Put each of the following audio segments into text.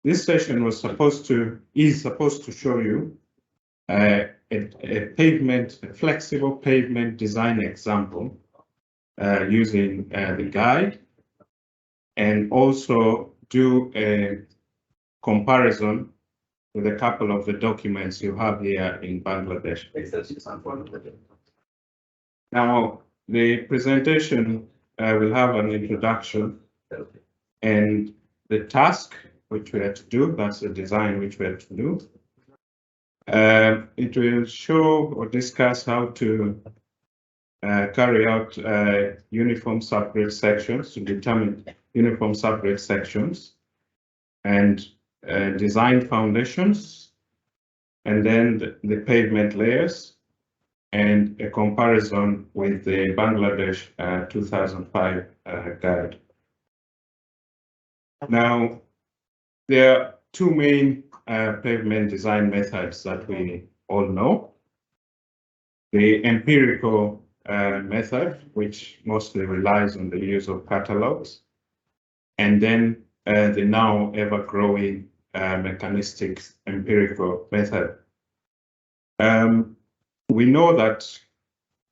this session is supposed to show you a flexible pavement design example using the guide, and also do a comparison with a couple of the documents you have here in Bangladesh. Now, the presentation will have an introduction and the task which we had to do, that's the design which we had to do. It will show or discuss how to carry out uniform subgrade sections, to determine uniform subgrade sections, and design foundations, and then the pavement layers, and a comparison with the Bangladesh 2005 guide. Now, there are two main pavement design methods that we all know. The empirical method, which mostly relies on the use of catalogs, and then the now ever-growing mechanistic empirical method. We know that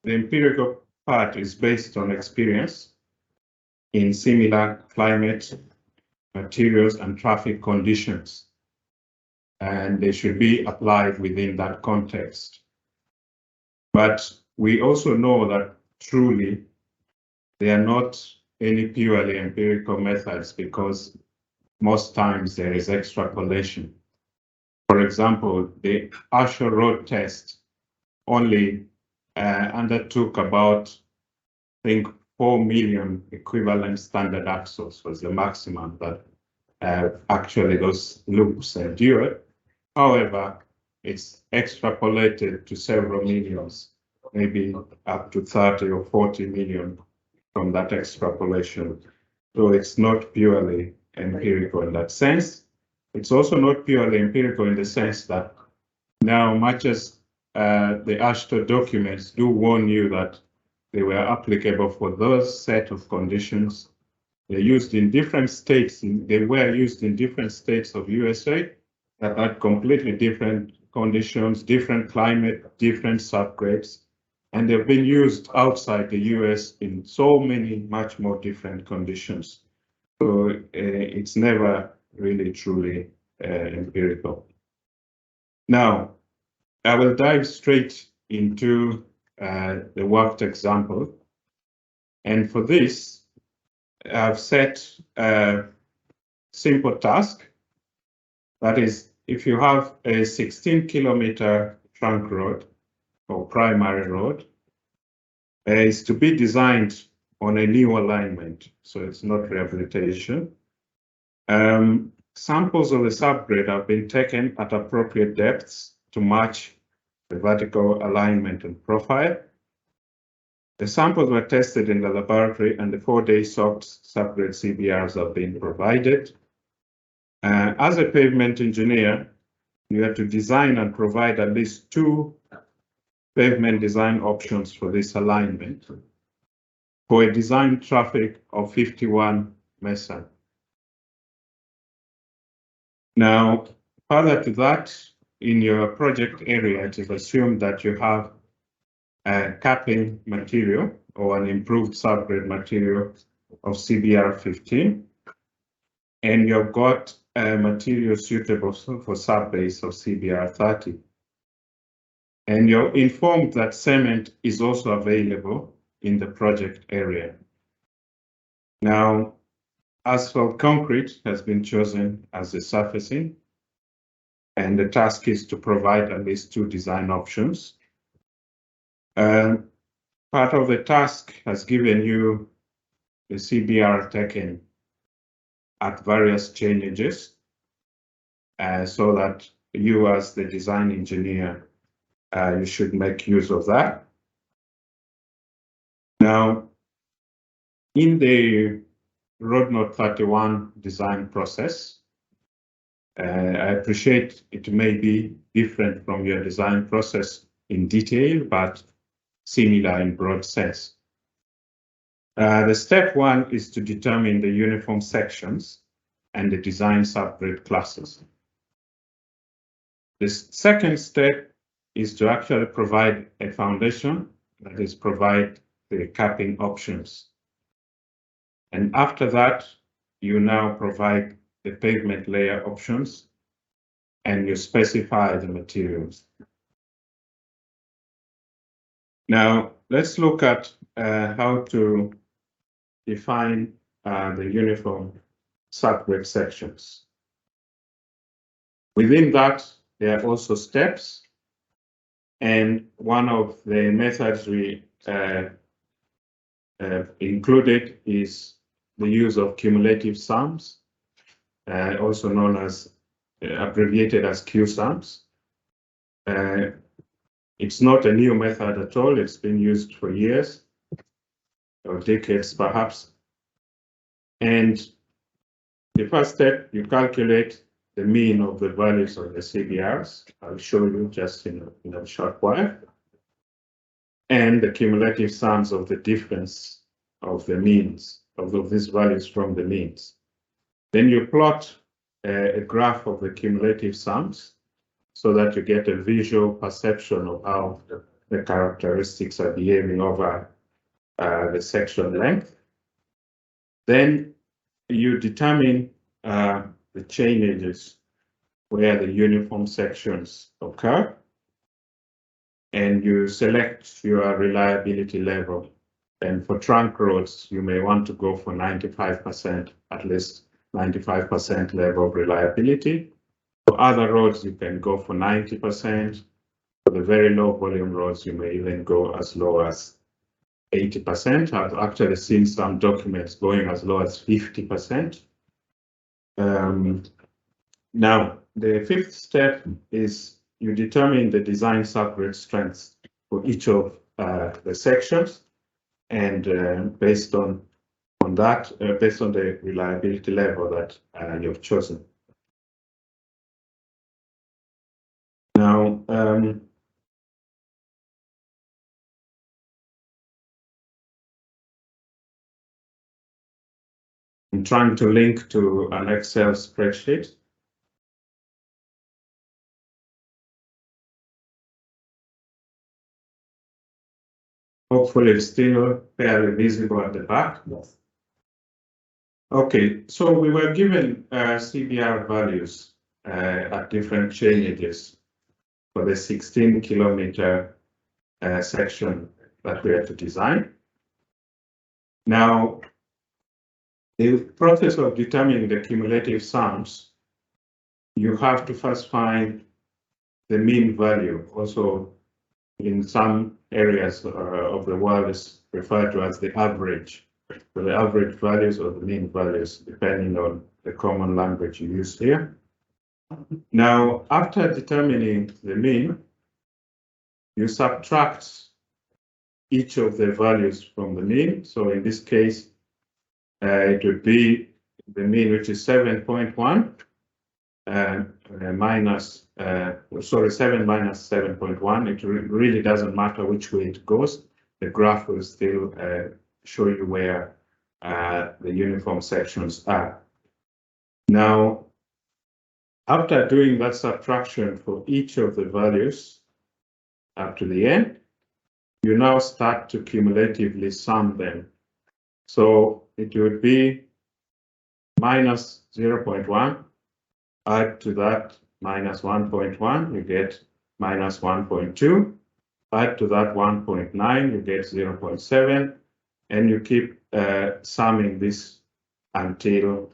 the empirical part is based on experience in similar climate, materials, and traffic conditions, and they should be applied within that context. But we also know that truly they are not any purely empirical methods, because most times there is extrapolation. For example, the Asher road test only undertook about, I think, 4 million equivalent standard axles was the maximum that actually those loops endured. However, it's extrapolated to several millions, maybe up to 30 or 40 million from that extrapolation. So it's not purely empirical in that sense. It's also not purely empirical in the sense that now, much as the AASHTO documents do warn you that they were applicable for those set of conditions, they're used in different states. They were used in different states of USA that had completely different conditions, different climate, different subgrades, and they've been used outside the US in so many much more different conditions. So it's never really truly empirical. Now, I will dive straight into the worked example. And for this, I've set a simple task. That is, if you have a 16-kilometer trunk road or primary road, is to be designed on a new alignment, so it's not rehabilitation. Samples of the subgrade have been taken at appropriate depths to match the vertical alignment and profile. The samples were tested in the laboratory, and the 4-day soft subgrade CBRs have been provided. As a pavement engineer, you have to design and provide at least 2 pavement design options for this alignment for a design traffic of 51 mesan. Now, further to that, in your project area, it is assumed that you have a capping material or an improved subgrade material of CBR 15, and you've got a material suitable for subbase of CBR 30. And you're informed that cement is also available in the project area. Now, asphalt concrete has been chosen as the surfacing, and the task is to provide at least 2 design options. Part of the task has given you the CBR taken at various changes, so that you, as the design engineer, you should make use of that. Now, in the Road Note 31 design process, I appreciate it may be different from your design process in detail, but similar in broad sense. The step 1 is to determine the uniform sections and the design subgrid classes. The second step is to actually provide a foundation, that is, provide the capping options. And after that, you now provide the pavement layer options and you specify the materials. Now, let's look at how to define the uniform subgrid sections. Within that, there are also steps. And one of the methods we included is the use of cumulative sums, also known as abbreviated as Q-sums. It's not a new method at all. It's been used for years or decades, perhaps. And the first step, you calculate the mean of the values of the CBRs. I'll show you just in a short while. And the cumulative sums of the difference of the means, of these values from the means. Then you plot a graph of the cumulative sums so that you get a visual perception of how the characteristics are behaving over the section length. Then you determine the chain edges where the uniform sections occur, and you select your reliability level. And for trunk roads, you may want to go for 95%, at least 95% level of reliability. For other roads, you can go for 90%. For the very low volume roads, you may even go as low as 80%. I've actually seen some documents going as low as 50%. Now, the fifth step is you determine the design subgrid strengths for each of the sections, and based on that, based on the reliability level that you've chosen. Now, I'm trying to link to an Excel spreadsheet. Hopefully it's still fairly visible at the back. Yes. Okay, so we were given CBR values at different chain edges for the 16-kilometer section that we had to design. Now, the process of determining the cumulative sums, you have to first find the mean value. Also, in some areas of the world is referred to as the average. So the average values or the mean values, depending on the common language you use here. Now, after determining the mean, you subtract each of the values from the mean. So in this case, it would be the mean, which is 7.1 minus, 7 minus 7.1. It really doesn't matter which way it goes. The graph will still show you where the uniform sections are. Now, after doing that subtraction for each of the values up to the end, you now start to cumulatively sum them. So it would be minus 0.1, add to that minus 1.1, you get minus 1.2, add to that 1.9, you get 0.7, and you keep summing this until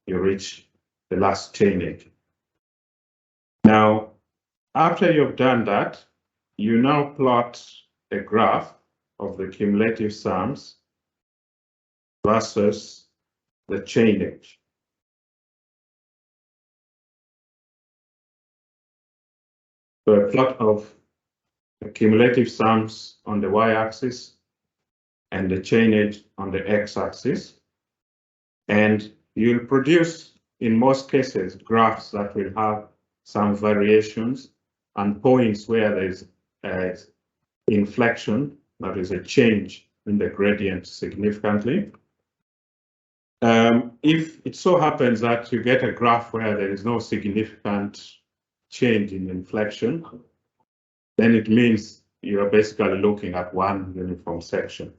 you reach the last chain edge. Now, after you've done that, you now plot a graph of the cumulative sums versus the chain edge. So a plot of the cumulative sums on the y-axis and the chain edge on the x-axis. And you'll produce, in most cases, graphs that will have some variations and points where there's inflection, that is a change in the gradient significantly. If it so happens that you get a graph where there is no significant change in inflection, then it means you're basically looking at one uniform section.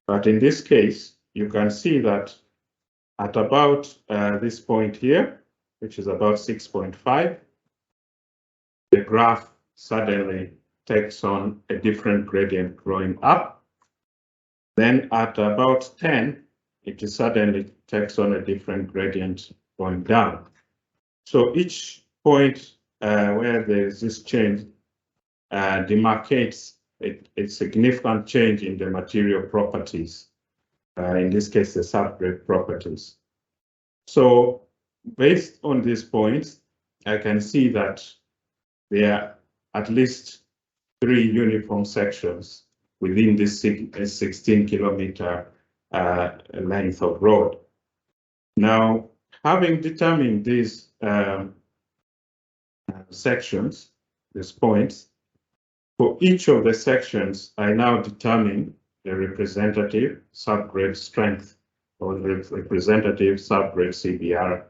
But in this case, you can see that at about this point here, which is about 6.5, the graph suddenly takes on a different gradient going up. Then at about 10, it suddenly takes on a different gradient going down. So each point where there is this change demarcates a significant change in the material properties, in this case, the subgrade properties. So based on these points, I can see that there are at least 3 uniform sections within this 16-kilometer length of road. Now, having determined these sections, these points, for each of the sections, I now determine the representative subgrade strength or the representative subgrade CBR.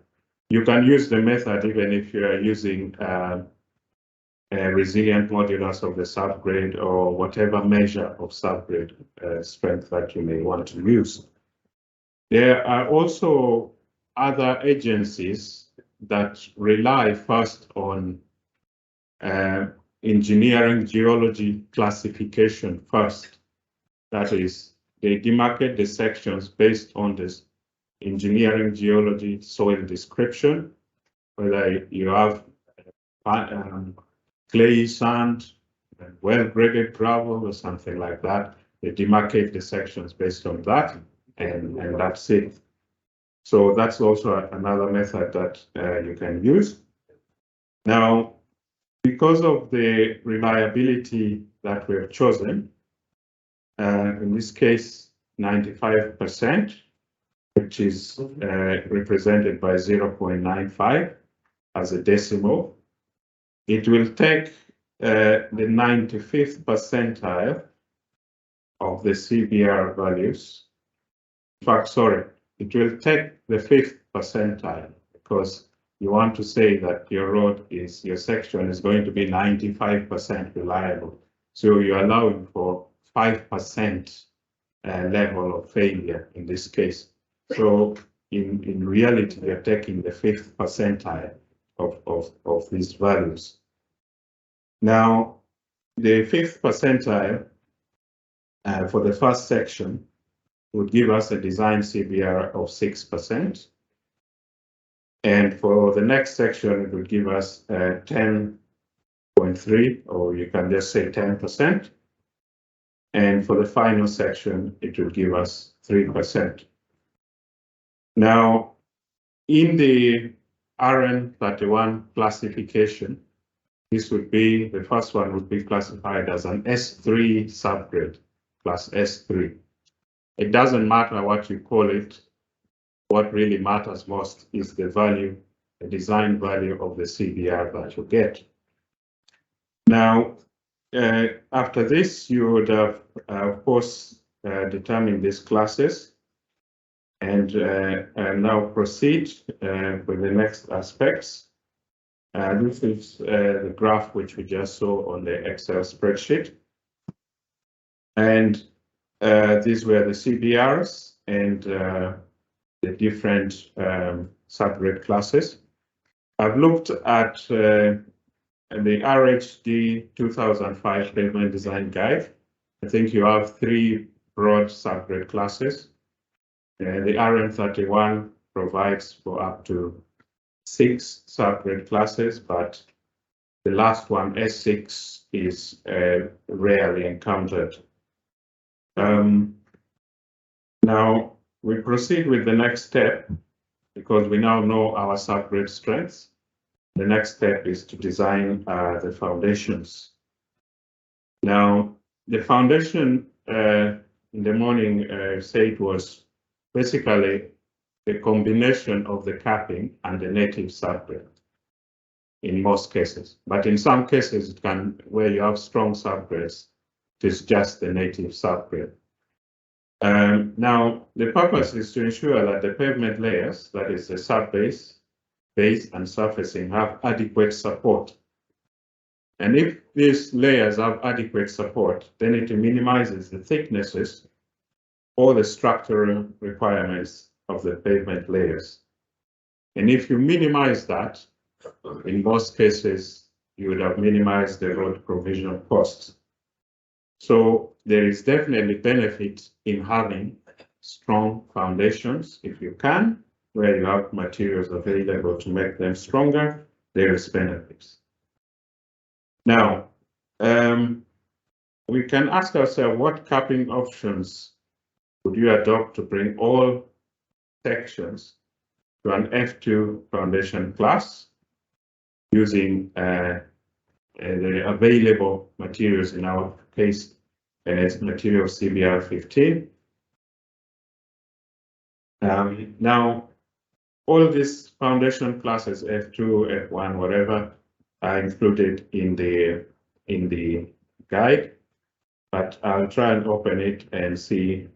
You can use the method even if you are using a resilient modulus of the subgrade or whatever measure of subgrade strength that you may want to use. There are also other agencies that rely first on engineering geology classification first. That is, they demarcate the sections based on this engineering geology soil description, whether you have clay, sand, well-graded gravel or something like that. They demarcate the sections based on that, and that's it. So that's also another method that you can use. Now, because of the reliability that we have chosen, in this case, 95%, which is represented by 0.95 as a decimal, it will take the 95th percentile of the CBR values. In fact, sorry, it will take the 5th percentile because you want to say that your road is, your section is going to be 95% reliable. So you're allowing for 5% level of failure in this case. So in reality, you're taking the 5th percentile of these values. Now, the 5th percentile for the first section would give us a design CBR of 6%. And for the next section, it would give us 10.3, or you can just say 10%. And for the final section, it will give us 3%. Now, in the RN31 classification, this would be, the first one would be classified as an S3 subgrade, plus S3. It doesn't matter what you call it. What really matters most is the value, the design value of the CBR that you get. Now, after this, you would have, of course, determined these classes and now proceed with the next aspects. This is the graph which we just saw on the Excel spreadsheet. And these were the CBRs and the different subgrade classes. I've looked at the RHD 2005 Pavement Design Guide. I think you have 3 broad subgrade classes. The RN31 provides for up to 6 subgrade classes, but the last one, S6, is rarely encountered. Now, we proceed with the next step because we now know our subgrade strengths. The next step is to design the foundations. Now, the foundation in the morning said was basically the combination of the capping and the native subgrade in most cases. But in some cases, it can, where you have strong subgrades, it is just the native subgrade. Now, the purpose is to ensure that the pavement layers, that is the subbase, base, and surfacing, have adequate support. And if these layers have adequate support, then it minimizes the thicknesses or the structural requirements of the pavement layers. And if you minimize that, in most cases, you would have minimized the road provision costs. So there is definitely benefit in having strong foundations if you can, where you have materials available to make them stronger. There is benefits. Now, we can ask ourselves, what capping options would you adopt to bring all sections to an F2 foundation class using the available materials, in our case, as material CBR 15. Now, all these foundation classes, F2, F1, whatever, are included in the guide, but I'll try and open it and see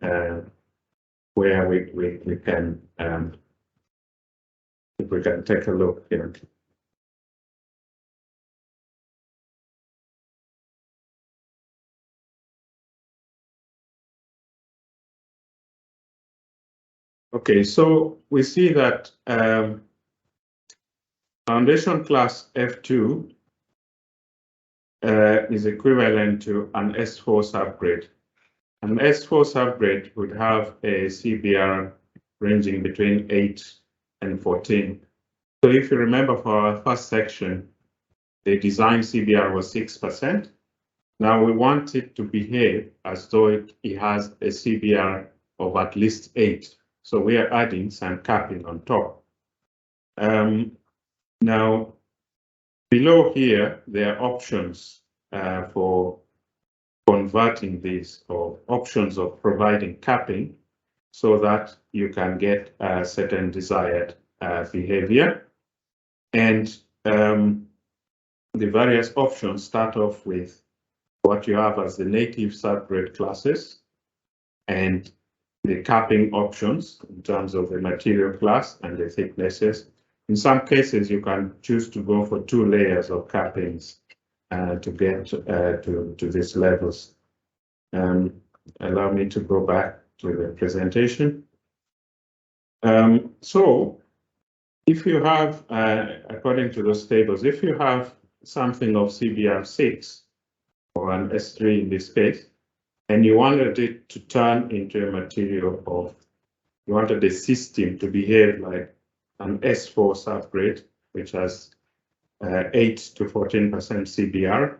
where we can, if we can take a look here. Okay, so we see that foundation class F2 is equivalent to an S4 subgrade. An S4 subgrade would have a CBR ranging between 8 and 14. So if you remember, for our first section, the design CBR was 6%. Now we want it to behave as though it has a CBR of at least 8. So we are adding some capping on top. Now, below here, there are options for converting these, or options of providing capping, so that you can get a certain desired behavior. And the various options start off with what you have as the native subgrade classes and the capping options in terms of the material class and the thicknesses. In some cases, you can choose to go for 2 layers of cappings to get to these levels. Allow me to go back to the presentation. So if you have, according to those tables, if you have something of CBR 6 or an S3 in this case, and you wanted it to turn into a material of, you wanted the system to behave like an S4 subgrade, which has 8 to 14% CBR,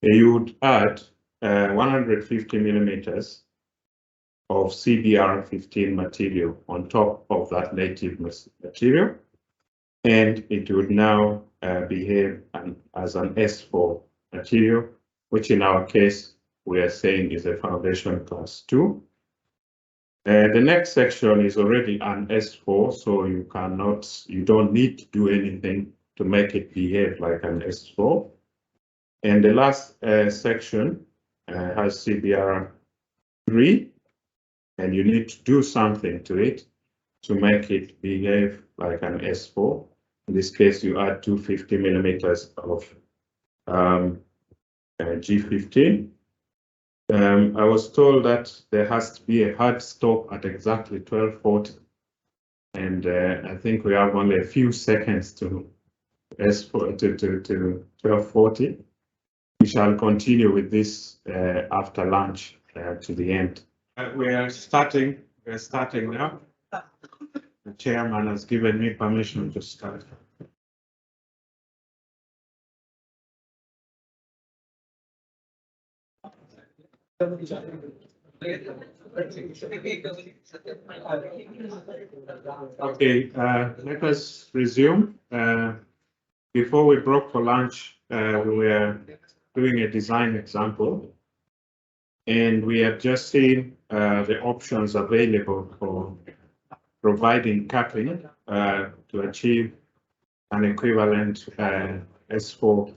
you would add 150 millimeters of CBR 15 material on top of that native material, and it would now behave as an S4 material, which in our case we are saying is a foundation class 2. The next section is already an S4, so you don't need to do anything to make it behave like an S4. And the last section has CBR 3, and you need to do something to it to make it behave like an S4. In this case, you add 250 millimeters of G15. I was told that there has to be a hard stop at exactly 1240, and I think we have only a few seconds to S4 to 1240. We shall continue with this after lunch to the end. We are starting now. The chairman has given me permission to start. Okay, let us resume. Before we broke for lunch, we were doing a design example, and we have just seen the options available for providing capping to achieve an equivalent S4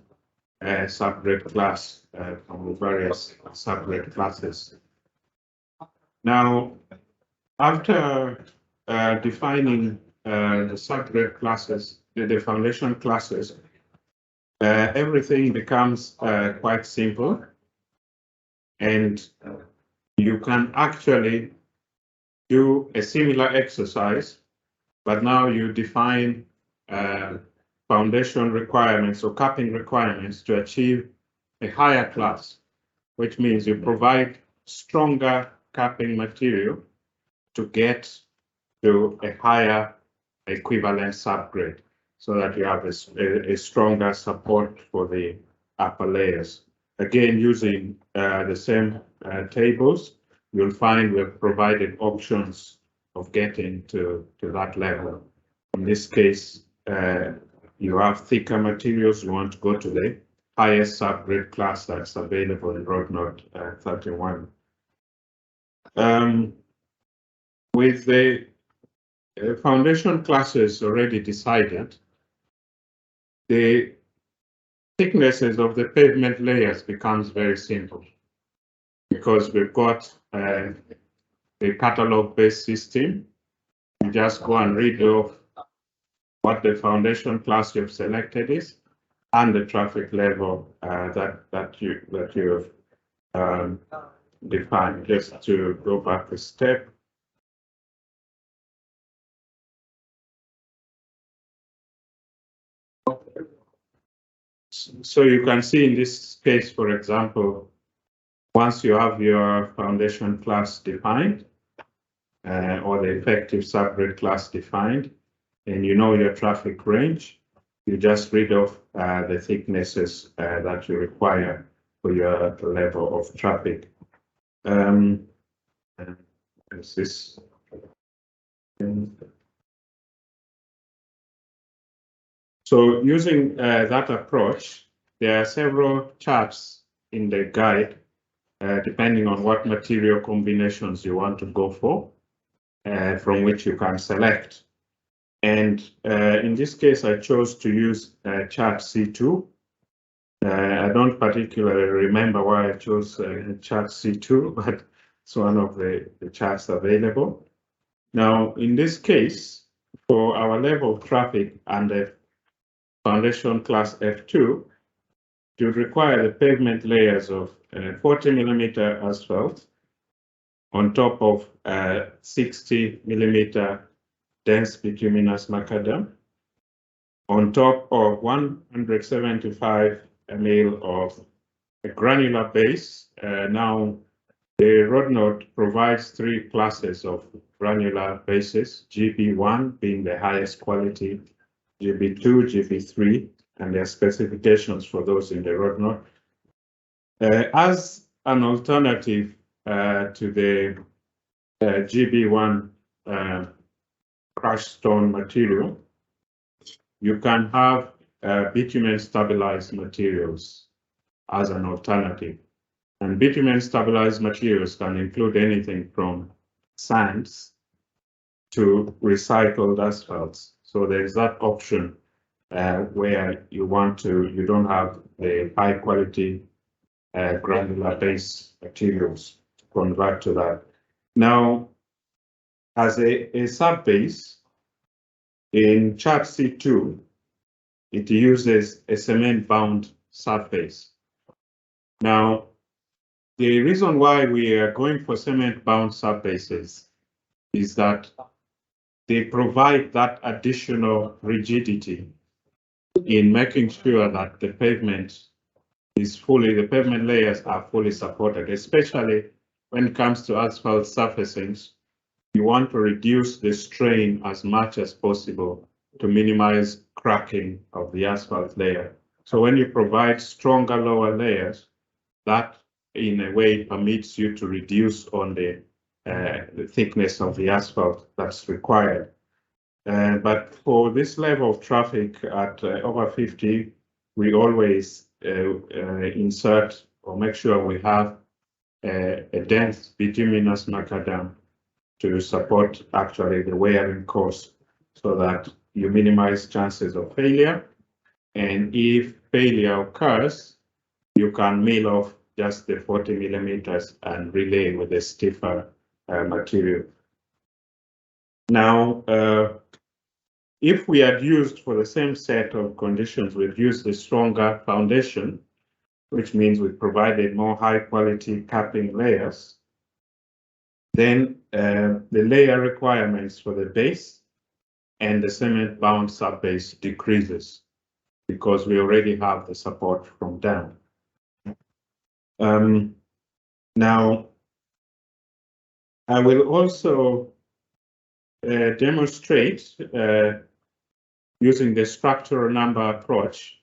subgrade class from the various subgrade classes. Now, after defining the subgrade classes, the foundation classes, everything becomes quite simple, and you can actually do a similar exercise, but now you define foundation requirements or capping requirements to achieve a higher class, which means you provide stronger capping material to get to a higher equivalent subgrade, so that you have a stronger support for the upper layers. Again, using the same tables, you'll find we've provided options of getting to that level. In this case, you have thicker materials, you want to go to the highest subgrade class that's available in Road Node 31. With the foundation classes already decided, the thicknesses of the pavement layers becomes very simple, because we've got a catalog-based system. You just go and read off what the foundation class you've selected is and the traffic level that you've defined. Just to go back a step. So you can see in this case, for example, once you have your foundation class defined, or the effective subgrade class defined, and you know your traffic range, you just read off the thicknesses that you require for your level of traffic. So using that approach, there are several charts in the guide, depending on what material combinations you want to go for, from which you can select. And in this case, I chose to use chart C2. I don't particularly remember why I chose chart C2, but it's one of the charts available. Now, in this case, for our level of traffic and the foundation class F2, you require the pavement layers of 40 millimeter asphalt on top of 60 millimeter dense bituminous macadam, on top of 175 ml of a granular base. Now, the road node provides 3 classes of granular bases, GB1 being the highest quality, GB2, GB3, and their specifications for those in the road node. As an alternative to the GB1 crushed stone material, you can have bitumen stabilized materials as an alternative. And bitumen stabilized materials can include anything from sands to recycled asphalts. So there's that option where you don't have the high quality granular base materials to convert to that. Now, as a sub base, in chart C2, it uses a cement bound surface. Now, the reason why we are going for cement bound surfaces is that they provide that additional rigidity in making sure that the pavement layers are fully supported, especially when it comes to asphalt surfacings. You want to reduce the strain as much as possible to minimize cracking of the asphalt layer. So when you provide stronger lower layers, that in a way permits you to reduce on the thickness of the asphalt that's required. But for this level of traffic at over 50, we always insert or make sure we have a dense bituminous macadam to support actually the wearing course, so that you minimize chances of failure. And if failure occurs, you can mill off just the 40 millimeters and relay with a stiffer material. Now, if we had used for the same set of conditions, we'd used the stronger foundation, which means we provided more high quality capping layers, then the layer requirements for the base and the cement bound subbase decreases because we already have the support from down. Now, I will also demonstrate using the structural number approach.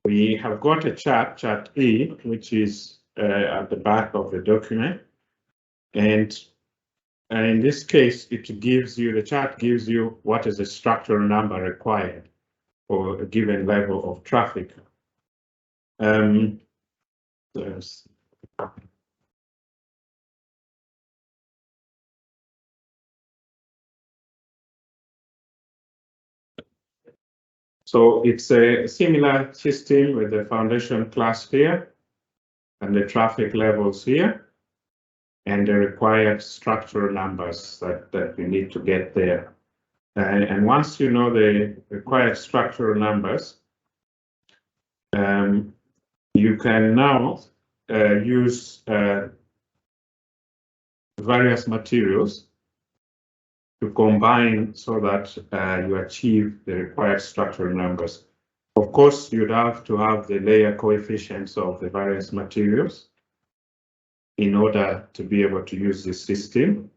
We have got a chart E, which is at the back of the document. And in this case, it gives you, the chart gives you what is the structural number required for a given level of traffic. So it's a similar system with the foundation class here and the traffic levels here and the required structural numbers that you need to get there. And once you know the required structural numbers, you can now use various materials to combine so that you achieve the required structural numbers. Of course, you'd have to have the layer coefficients of the various materials in order to be able to use this system.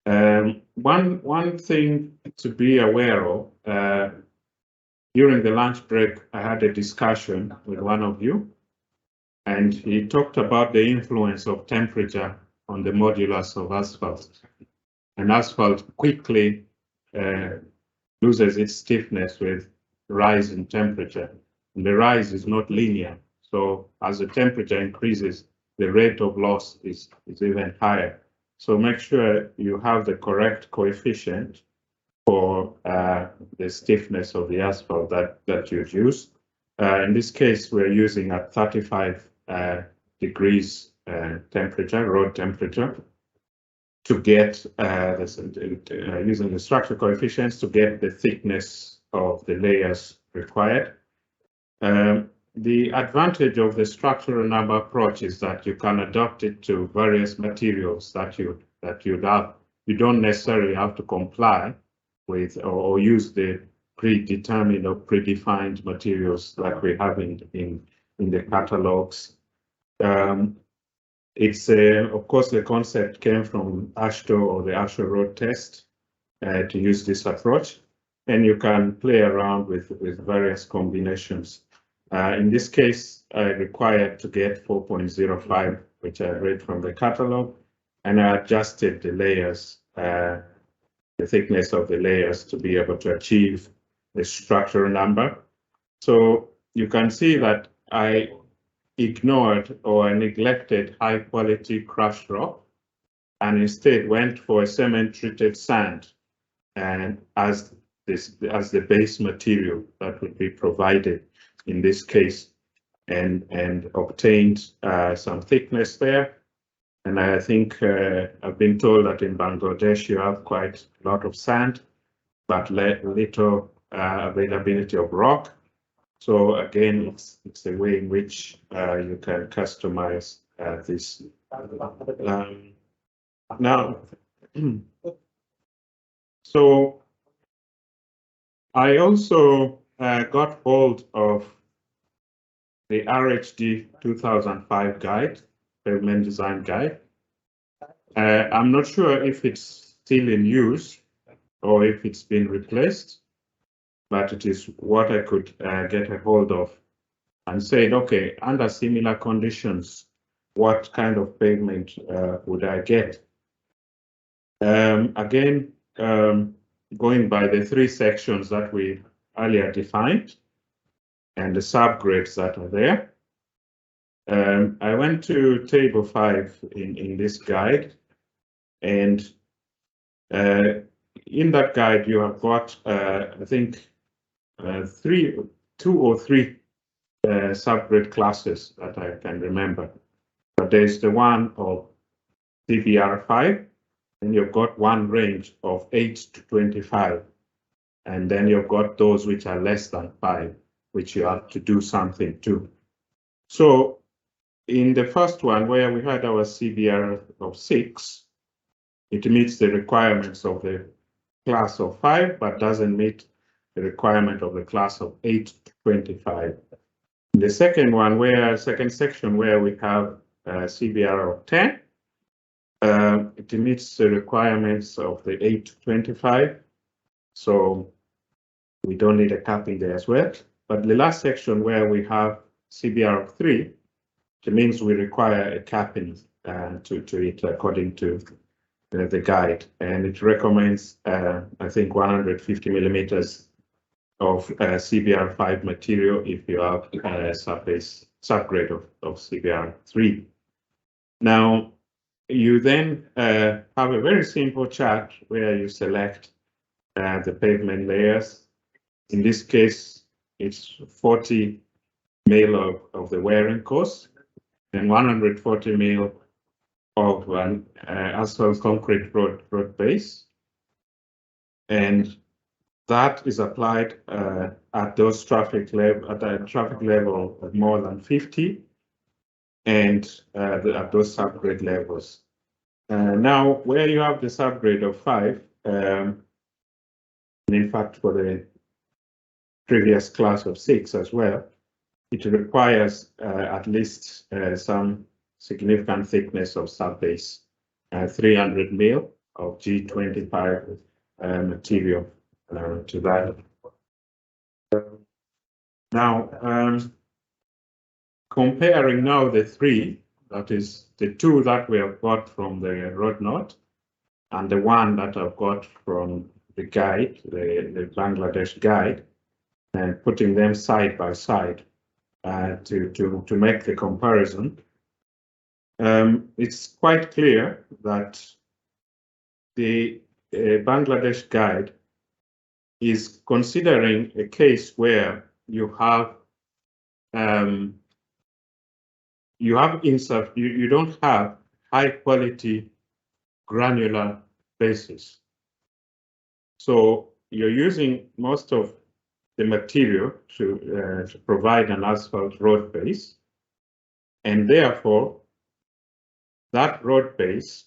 One thing to be aware of, during the lunch break, I had a discussion with one of you, and he talked about the influence of temperature on the modulus of asphalt. And asphalt quickly loses its stiffness with rise in temperature. And the rise is not linear. So as the temperature increases, the rate of loss is even higher. So make sure you have the correct coefficient for the stiffness of the asphalt that you use. In this case, we're using at 35 degrees temperature, road temperature, to get using the structure coefficients to get the thickness of the layers required. The advantage of the structural number approach is that you can adopt it to various materials that you'd have. You don't necessarily have to comply with or use the predetermined or predefined materials that we have in the catalogs. It's of course, the concept came from AASHTO or the AASHTO road test to use this approach, and you can play around with various combinations. In this case, I required to get 4.05, which I read from the catalog, and I adjusted the layers, the thickness of the layers to be able to achieve the structural number. So you can see that I ignored or neglected high quality crushed rock and instead went for a cement treated sand and as the base material that would be provided in this case, and obtained some thickness there. And I think I've been told that in Bangladesh you have quite a lot of sand, but little availability of rock. So again, it's the way in which you can customize this. Now, so I also got hold of the RHD 2005 guide, Pavement Design Guide. I'm not sure if it's still in use or if it's been replaced, but it is what I could get a hold of and said, okay, under similar conditions, what kind of pavement would I get? Again, going by the three sections that we earlier defined and the subgrades that are there. I went to table 5 in this guide, and in that guide you have got, I think, 2 or 3 subgrade classes that I can remember. But there's the one of CBR5, and you've got one range of 8 to 25. And then you've got those which are less than 5, which you have to do something to. So in the first one, where we had our CBR of 6, it meets the requirements of the class of 5, but doesn't meet the requirement of the class of 8 to 25. In the second one, second section, where we have CBR of 10, it meets the requirements of the 8 to 25. So we don't need a capping there as well. But the last section, where we have CBR of 3, it means we require a capping to it according to the guide, and it recommends, I think, 150 millimeters of CBR5 material if you have a subgrade of CBR3. Now, you then have a very simple chart where you select the pavement layers. In this case, it's 40 mil of the wearing course and 140 mil of an asphalt concrete road base, and that is applied at those traffic level of more than 50, and at those subgrade levels. Now, where you have the subgrade of 5, and in fact for the previous class of 6 as well, it requires at least some significant thickness of subbase, 300 mil of G25 material to that. Now, comparing now the 3, that is the 2 that we have got from the road note and the 1 that I've got from the guide, the Bangladesh guide, and putting them side by side to make the comparison. It's quite clear that the Bangladesh guide is considering a case where you don't have high quality granular bases. So you're using most of the material to provide an asphalt road base, and therefore that road base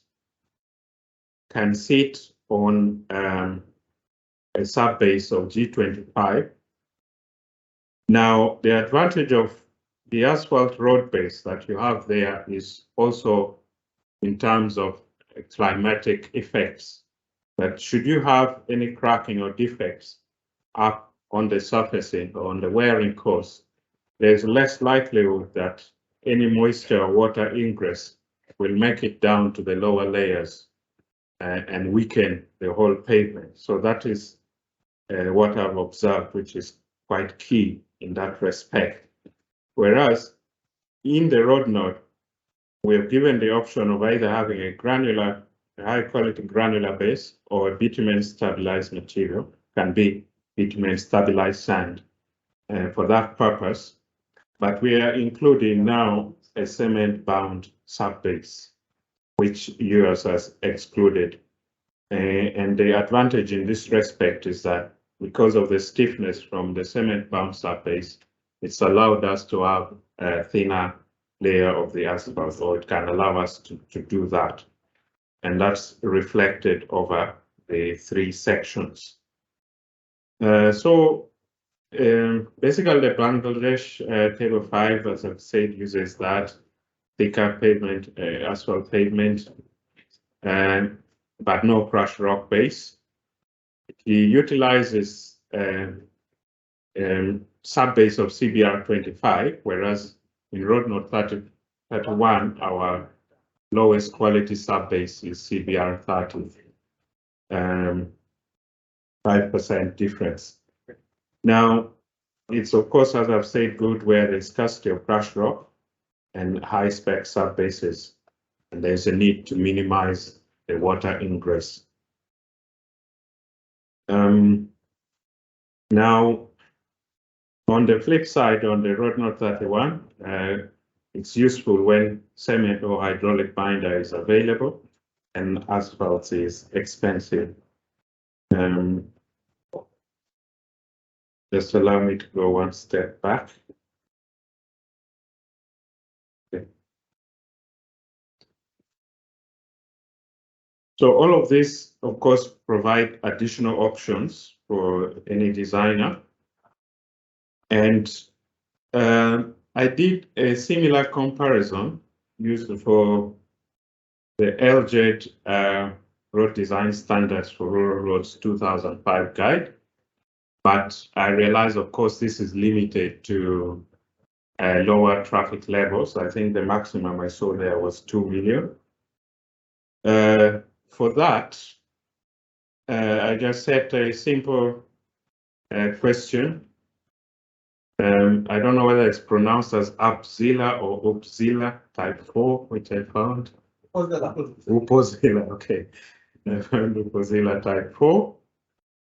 can sit on a subbase of G25. Now, the advantage of the asphalt road base that you have there is also in terms of climatic effects, that should you have any cracking or defects up on the surfacing or on the wearing course, there's less likelihood that any moisture or water ingress will make it down to the lower layers and weaken the whole pavement. So that is what I've observed, which is quite key in that respect. Whereas in the road note, we have given the option of either having a high quality granular base or a bitumen stabilized material, can be bitumen stabilized sand for that purpose. But we are including now a cement bound subbase, which US has excluded. And the advantage in this respect is that because of the stiffness from the cement bound subbase, it's allowed us to have a thinner layer of the asphalt, or it can allow us to do that. And that's reflected over the 3 sections. Basically, the Bangladesh Table 5, as I've said, uses that thicker pavement, asphalt pavement, but no crushed rock base. It utilizes subbase of CBR25, whereas in road note 31, our lowest quality subbase is CBR30. 5% difference. Now, it's of course, as I've said, good where there's scarcity of crushed rock and high spec subbases, and there's a need to minimize the water ingress. Now, on the flip side, on the road note 31, it's useful when cement or hydraulic binder is available. and asphalt is expensive. Just allow me to go one step back. Okay. So all of this, of course, provide additional options for any designer. And I did a similar comparison used for the LGED Road Design Standards for Rural Roads 2005 guide. But I realize, of course, this is limited to lower traffic levels. I think the maximum I saw there was 2 million. For that, I just set a simple question. I don't know whether it's pronounced as Upzilla or Upzilla type 4, which I found. Upzilla, okay. I found Upzilla type 4.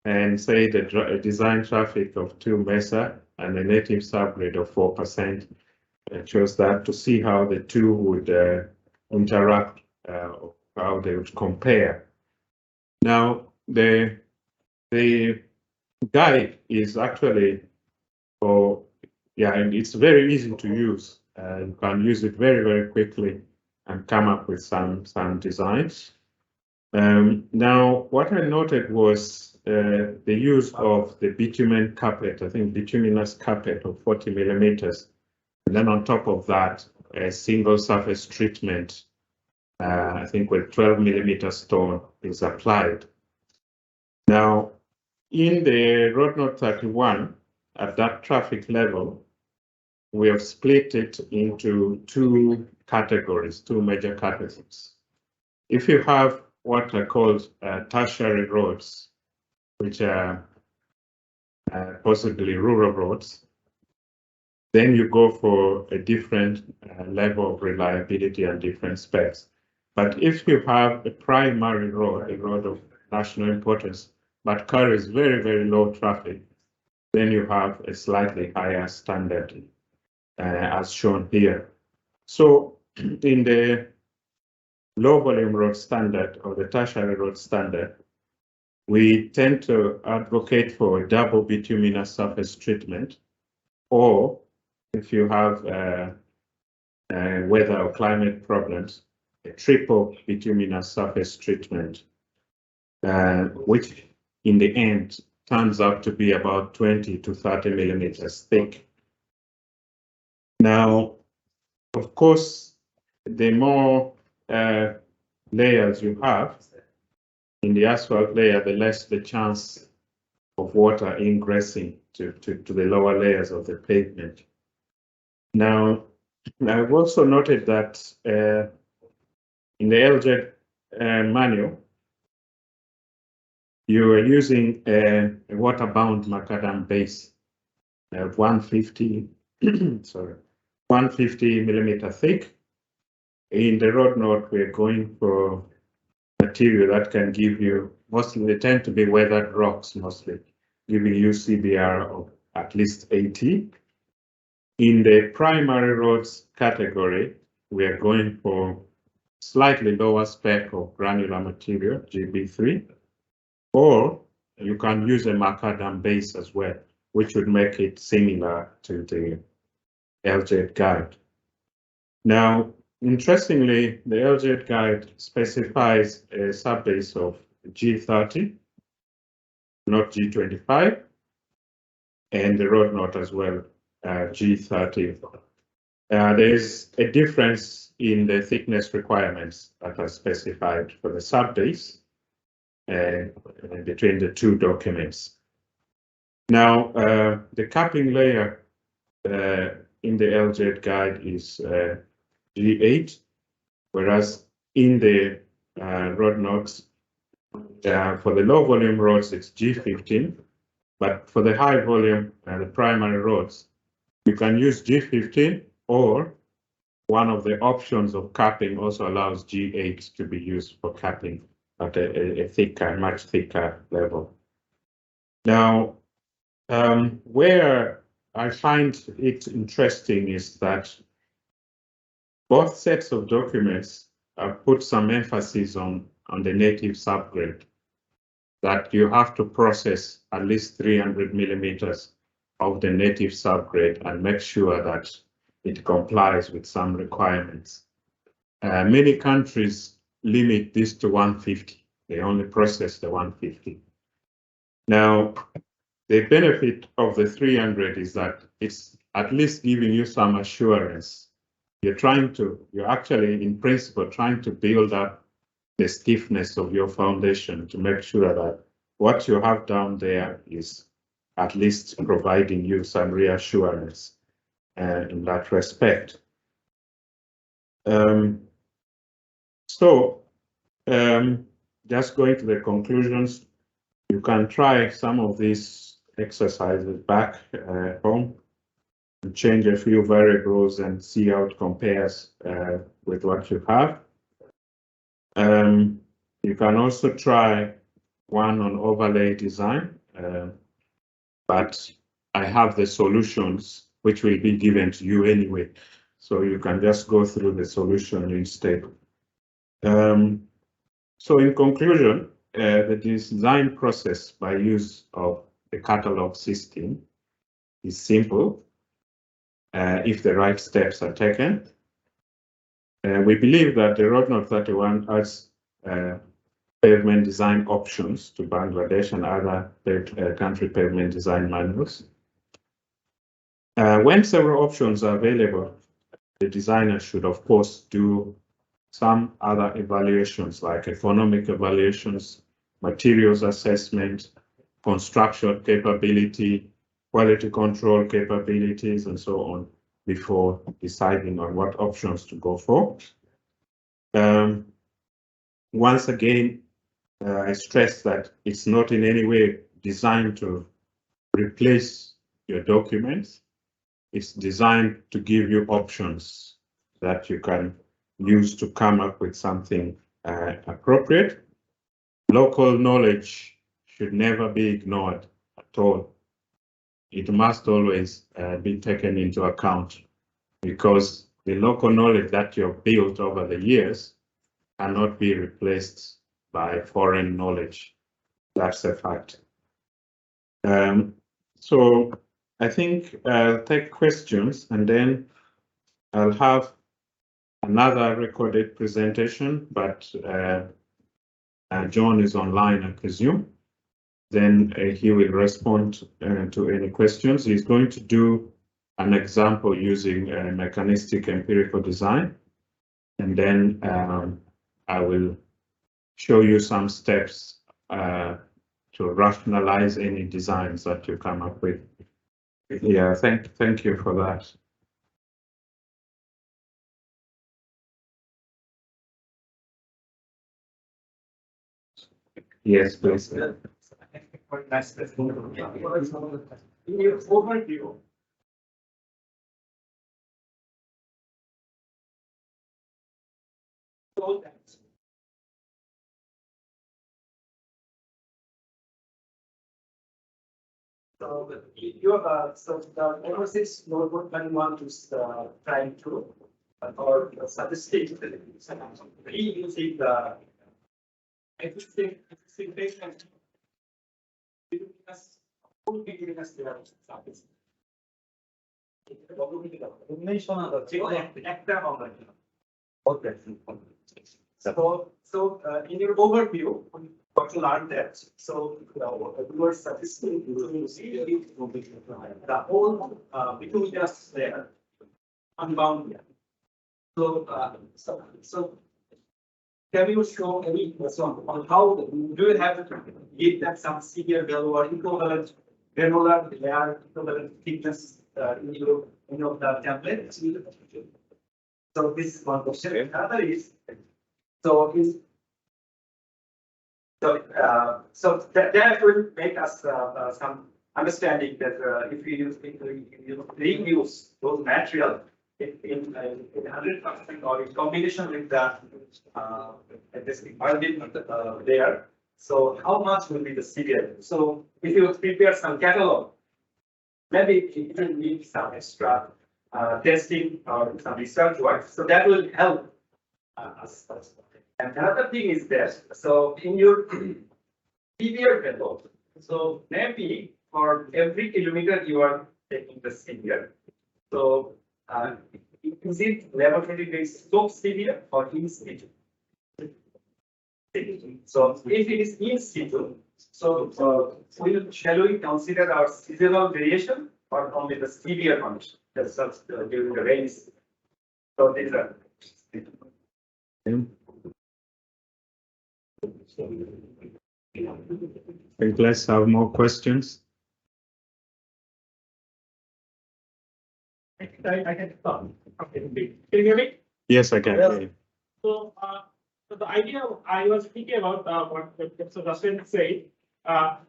And say the design traffic of 2 MESA and a native subgrade of 4%. I chose that to see how the two would interact, how they would compare. Now, the guide is actually, and it's very easy to use. You can use it very, very quickly and come up with some designs. Now, what I noted was the use of the bitumen carpet, I think bituminous carpet of 40 millimeters. And then on top of that, a single surface treatment, I think with 12 millimeter stone is applied. Now, in the road note 31, at that traffic level, we have split it into two categories, two major categories. If you have what are called tertiary roads, which are possibly rural roads, then you go for a different level of reliability and different specs. But if you have a primary road, a road of national importance, but carries very, very low traffic, then you have a slightly higher standard, as shown here. So in the low volume road standard or the tertiary road standard, we tend to advocate for double bituminous surface treatment, or if you have weather or climate problems, a triple bituminous surface treatment, which in the end turns out to be about 20 to 30 millimeters thick. Now, of course, the more layers you have in the asphalt layer, the less the chance of water ingressing to the lower layers of the pavement. Now, I've also noted that in the LGED manual, you are using a water-bound macadam base of 150, 150 millimeter thick. In the road note, we're going for material that can give you, mostly they tend to be weathered rocks, mostly giving you CBR of at least 80. In the primary roads category, we are going for slightly lower spec of granular material, GB3, or you can use a macadam base as well, which would make it similar to the LGED guide. Now, interestingly, the LGED guide specifies a subbase of G30, not G25, and the road note as well, G30. There's a difference in the thickness requirements that are specified for the subbase between the two documents. Now, the capping layer in the LGED guide is G8, whereas in the road notes, for the low volume roads, it's G15, but for the high volume and the primary roads, you can use G15, or one of the options of capping also allows G8 to be used for capping at a thicker, much thicker level. Now, where I find it interesting is that both sets of documents put some emphasis on the native subgrade, that you have to process at least 300 millimeters of the native subgrade and make sure that it complies with some requirements. Many countries limit this to 150. They only process the 150. Now, the benefit of the 300 is that it's at least giving you some assurance. You're actually, in principle, trying to build up the stiffness of your foundation to make sure that what you have down there is at least providing you some reassurance in that respect. Just going to the conclusions, you can try some of these exercises back home and change a few variables and see how it compares with what you have. You can also try one on overlay design, but I have the solutions which will be given to you anyway, so you can just go through the solution instead. So in conclusion, the design process by use of the catalog system is simple if the right steps are taken. We believe that the Roadmap 31 adds pavement design options to Bangladesh and other country pavement design manuals. When several options are available, the designer should, of course, do some other evaluations like economic evaluations, materials assessment, construction capability, quality control capabilities, and so on, before deciding on what options to go for. Once again, I stress that it's not in any way designed to replace your documents. It's designed to give you options that you can use to come up with something appropriate. Local knowledge should never be ignored at all. It must always be taken into account, because the local knowledge that you've built over the years cannot be replaced by foreign knowledge. That's a fact. So I think I'll take questions, and then I'll have another recorded presentation, but John is online, I presume. Then he will respond to any questions. He's going to do an example using mechanistic empirical design, and then I will show you some steps to rationalize any designs that you come up with. Yeah, thank you for that. Yes, please. In your overview, so the overseas notebook when one is trying to or statistic using the existing patient who be giving us their service. Okay. So in your overview, got to learn that. So your statistic the whole between just there unbound. So can you show any on how do you have to give that some severe value or equivalent granular layer equivalent thickness in your the template? So this is one question. Another is so that will make us some understanding that if you reuse those material in 100% or in combination with the margin there, so how much will be the severe? So if you prepare some catalog, maybe it will need some extra testing or some research work. So that will help And another thing is that, so in your CBR value, so maybe for every kilometer you are taking the CBR. So is it laboratory based slope CBR or in situ? So if it is in situ, so shall we consider our seasonal variation or only the CBR condition that's during the rainy season? So these are. I think let's have more questions. I can start. Okay. Can you hear me? Yes, I can. Yes. So, the idea I was thinking about what Professor Justin said.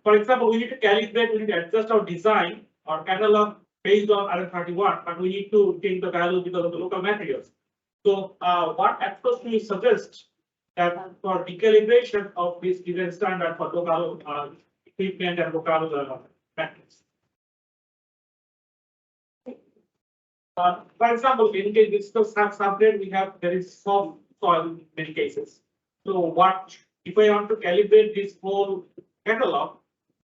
For example, we need to calibrate, we need to adjust our design or catalog based on RM31, but we need to change the value because of the local materials. So, what approach do you suggest that for recalibration of this design standard for local equipment and local materials? For example, in case we have subgrade, we have very soft soil in many cases. So what if I want to calibrate this whole catalog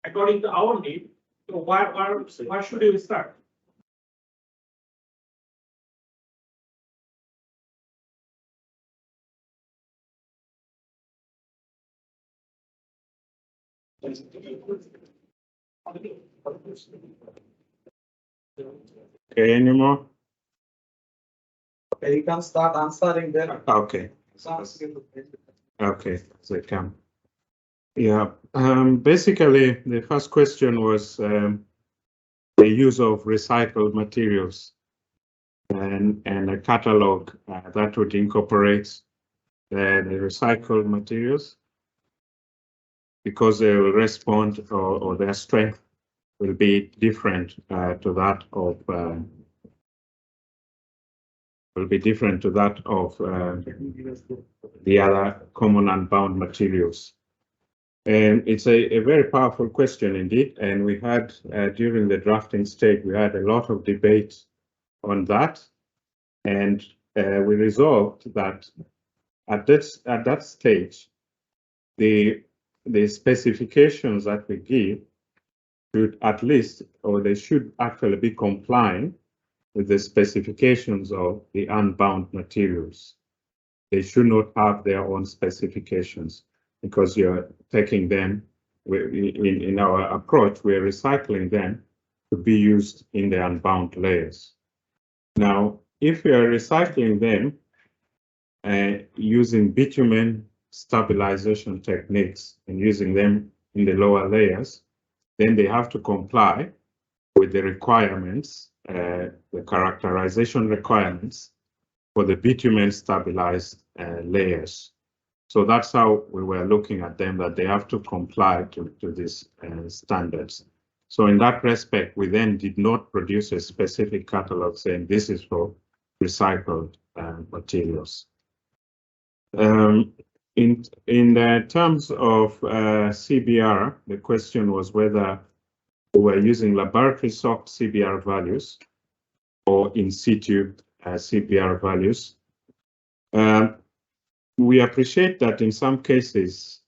according to our need? So where should we start? Okay, any more? Okay, you can start answering them. Okay. Okay, so it can. Yeah, basically the first question was the use of recycled materials and a catalog that would incorporate the recycled materials because they will respond or their strength will be different to that of the other common unbound materials. And it's a very powerful question indeed. And we had during the drafting stage, we had a lot of debate on that. And we resolved that at that stage, the specifications that we give should at least, or they should actually be complying with the specifications of the unbound materials. They should not have their own specifications because you're taking them, in our approach, we're recycling them to be used in the unbound layers. Now, if we are recycling them using bitumen stabilization techniques and using them in the lower layers, then they have to comply with the requirements, the characterization requirements for the bitumen stabilized layers. So that's how we were looking at them, that they have to comply to these standards. So in that respect, we then did not produce a specific catalog saying this is for recycled materials. In terms of CBR, the question was whether we were using laboratory soft CBR values or in situ CBR values. We appreciate that in some cases,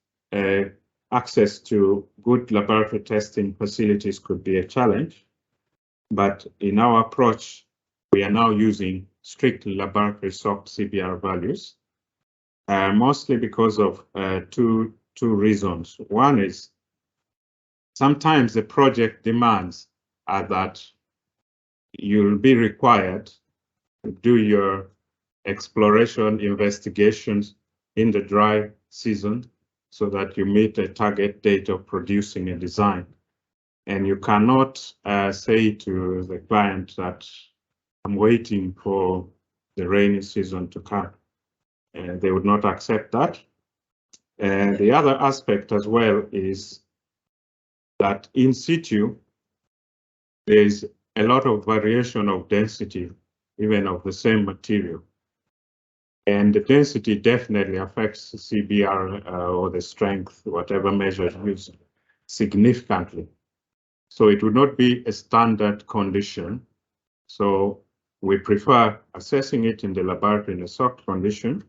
access to good laboratory testing facilities could be a challenge. But in our approach, we are now using strict laboratory soft CBR values, mostly because of two reasons. One is sometimes the project demands are that you'll be required to do your exploration investigations in the dry season so that you meet a target date of producing a design. And you cannot say to the client that I'm waiting for the rainy season to come. They would not accept that. And the other aspect as well is that in situ, there's a lot of variation of density, even of the same material. And the density definitely affects the CBR or the strength, whatever measure used, significantly. So it would not be a standard condition. So we prefer assessing it in the laboratory in a soft condition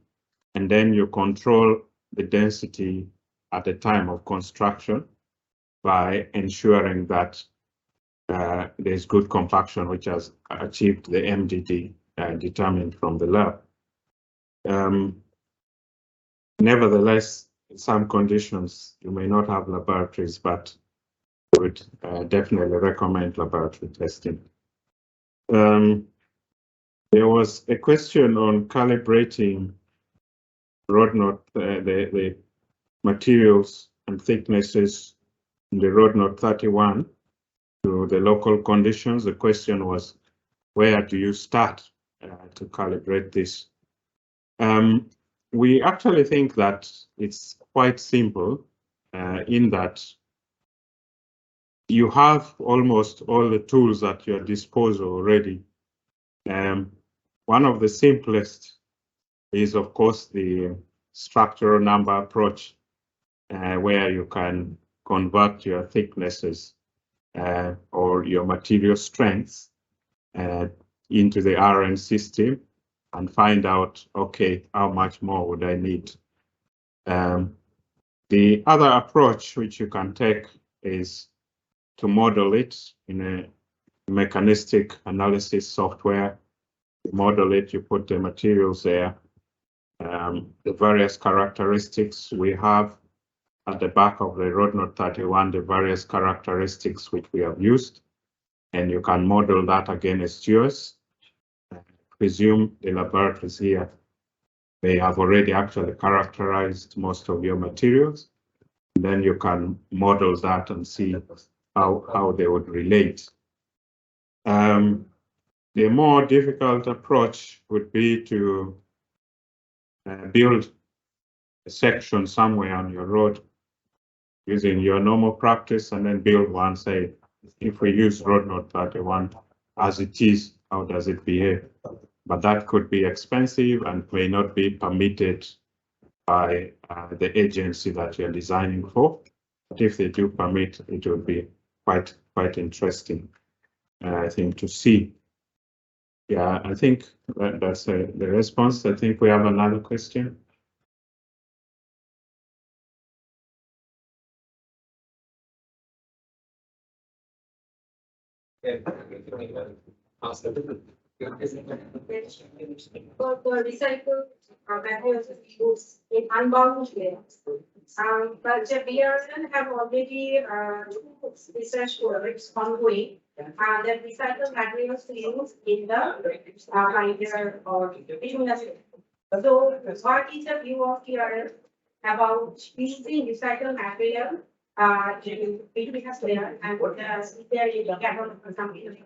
and then you control the density at the time of construction by ensuring that there's good compaction, which has achieved the MDD determined from the lab. Nevertheless, in some conditions, you may not have laboratories, but I would definitely recommend laboratory testing. There was a question on calibrating road knot, the materials and thicknesses in the road knot 31 to the local conditions. The question was, where do you start to calibrate this? We actually think that it's quite simple in that you have almost all the tools at your disposal already. One of the simplest is, of course, the structural number approach, where you can convert your thicknesses or your material strengths into the RN system and find out, okay, how much more would I need? The other approach which you can take is to model it in a mechanistic analysis software. You model it, you put the materials there, the various characteristics we have at the back of the road knot 31, the various characteristics which we have used, and you can model that against yours. Presume the laboratories here, they have already actually characterized most of your materials. And then you can model that and see how they would relate. The more difficult approach would be to build a section somewhere on your road using your normal practice and then build one, say, if we use road knot 31 as it is, how does it behave? But that could be expensive and may not be permitted by the agency that you're designing for. But if they do permit, it will be quite interesting, I think, to see. Yeah, I think that's the response. I think we have another question. For recycled materials goods in unbound layers. But BRN have already research projects ongoing that recycled materials to use in the binder or bituminous layer. So, what is the view of TRL about using recycled material in bituminous layer and there is a capital consumption in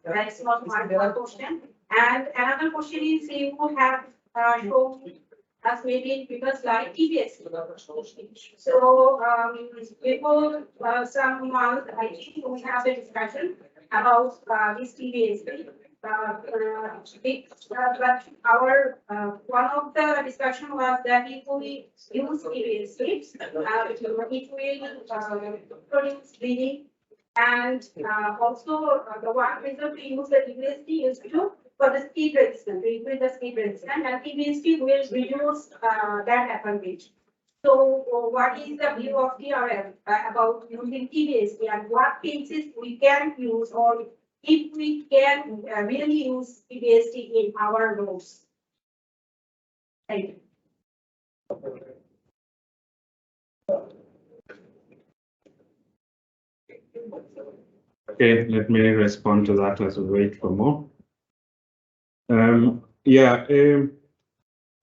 that's not one question. And another question is you have shown us maybe because like TBS. So before some months, I think we have a discussion about this TBS. But our one of the discussion was that if we use TBS strips, it will produce bleeding, and also the one reason to use the TBS is to for the speed resistance, to increase the speed resistance, and TBS will reduce that advantage. So, what is the view of TRF about using TBS and what cases we can use, or if we can really use TBS in our roads? Thank you. Okay, let me respond to that as we wait for more. The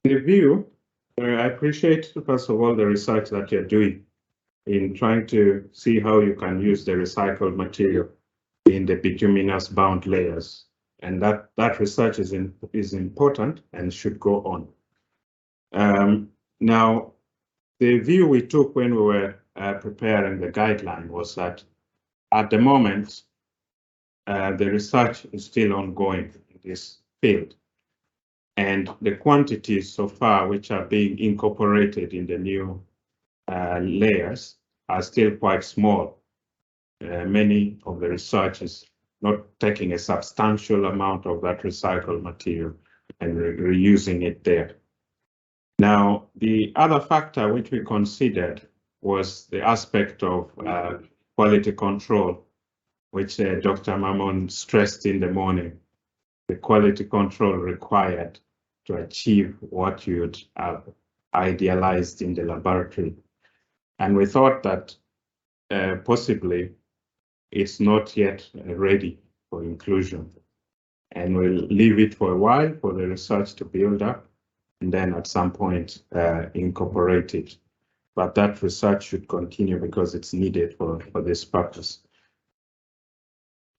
view, I appreciate, first of all, the research that you're doing in trying to see how you can use the recycled material in the bituminous bound layers. And that research is important and should go on. Now, the view we took when we were preparing the guideline was that at the moment, the research is still ongoing in this field. And the quantities so far which are being incorporated in the new layers are still quite small. Many of the research is not taking a substantial amount of that recycled material and reusing it there. Now, the other factor which we considered was the aspect of quality control, which Dr. Mamon stressed in the morning, the quality control required to achieve what you'd have idealized in the laboratory. And we thought that possibly it's not yet ready for inclusion. And we'll leave it for a while for the research to build up, and then at some point incorporate it. But that research should continue because it's needed for this purpose.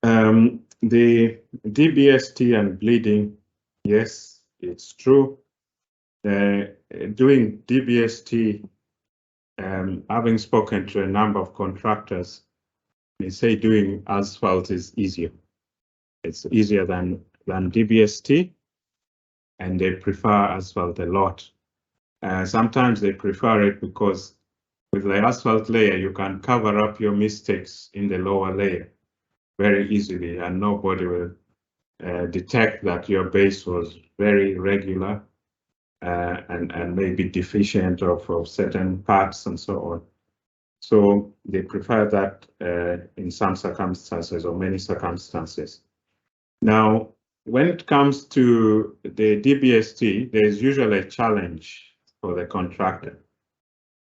The DBST and bleeding, yes, it's true. Doing DBST, having spoken to a number of contractors, they say doing asphalt is easier. It's easier than DBST, and they prefer asphalt a lot. Sometimes they prefer it because with the asphalt layer, you can cover up your mistakes in the lower layer very easily, and nobody will detect that your base was very regular and maybe deficient of certain parts and so on. So they prefer that in some circumstances or many circumstances. Now, when it comes to the DBST, there's usually a challenge for the contractor.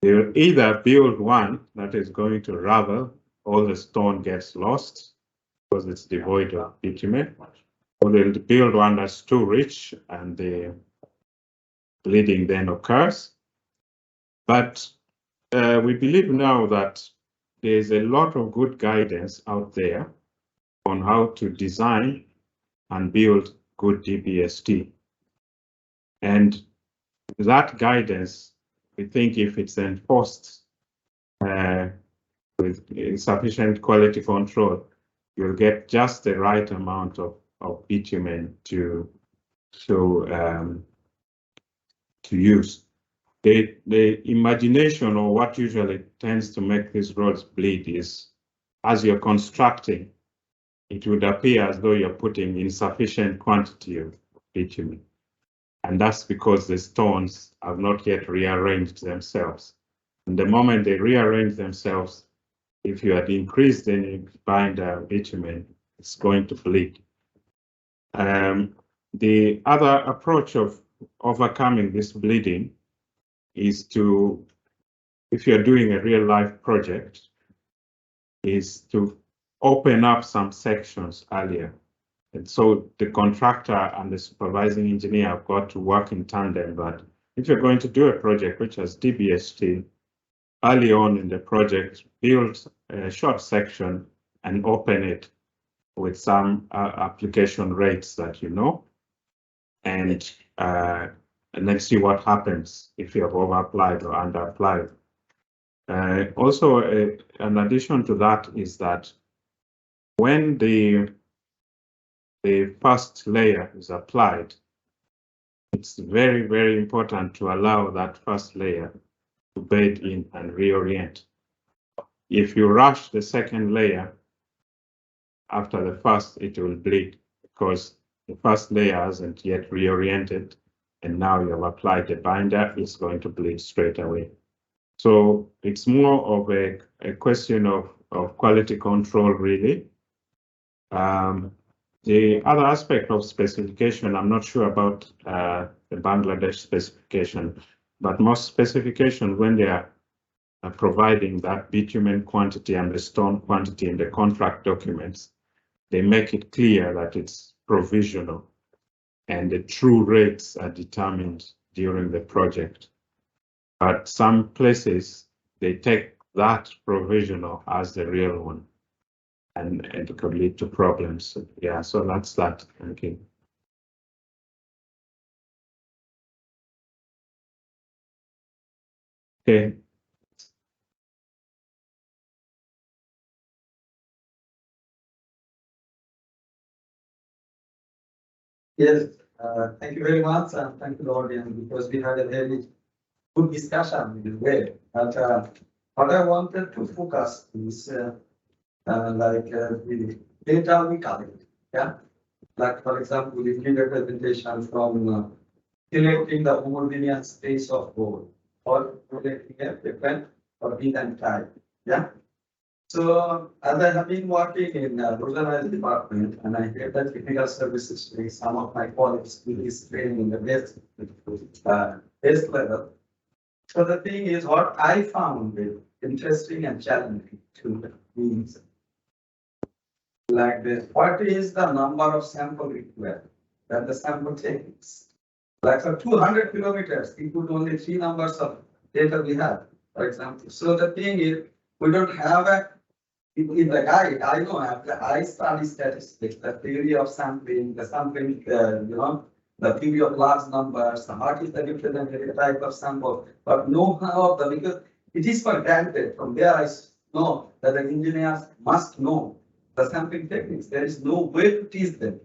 They'll either build one that is going to ravel, all the stone gets lost because it's devoid of bitumen, or they'll build one that's too rich and the bleeding then occurs. But we believe now that there's a lot of good guidance out there on how to design and build good DBST. And that guidance, we think if it's enforced with sufficient quality control, you'll get just the right amount of bitumen to use. The imagination, or what usually tends to make these roads bleed, is as you're constructing, it would appear as though you're putting insufficient quantity of bitumen. And that's because the stones have not yet rearranged themselves. And the moment they rearrange themselves, if you had increased any binder bitumen, it's going to bleed. The other approach of overcoming this bleeding is to, if you're doing a real life project, is to open up some sections earlier. And so the contractor and the supervising engineer have got to work in tandem. But if you're going to do a project which has DBST, early on in the project, build a short section and open it with some application rates that you know, and then see what happens if you have over-applied or under-applied. Also, an addition to that is that when the first layer is applied, it's very, very important to allow that first layer to bed in and reorient. If you rush the second layer after the first, it will bleed because the first layer hasn't yet reoriented, and now you have applied the binder, it's going to bleed straight away. So it's more of a question of quality control, really. The other aspect of specification, I'm not sure about the Bangladesh specification, but most specifications, when they are providing that bitumen quantity and the stone quantity in the contract documents, they make it clear that it's provisional and the true rates are determined during the project. But some places, they take that provisional as the real one, and it could lead to problems. So, yeah, so that's that. Thank you. Okay. Yes, thank you very much, and thank you, the audience, because we had a very good discussion in a way. But what I wanted to focus is the data we collect. Yeah, Like for example, we give a presentation from selecting the homogeneous space of gold or selecting a different or different type. Yeah. So as I have been working in rural department and I get the technical services with some of my colleagues who is training in the best level. So the thing is what I found it interesting and challenging to me like this. What is the number of sample required? That the sample techniques. Like for 200 kilometers, we put only 3 numbers of data we have, for example. So the thing is, we don't have a in the guide, I know after I study statistics, the theory of sampling, the sampling, the theory of large numbers, what is the representative type of sample, but know-how of the, because it is for granted. From there, I know that the engineers must know the sampling techniques. There is no way to teach them.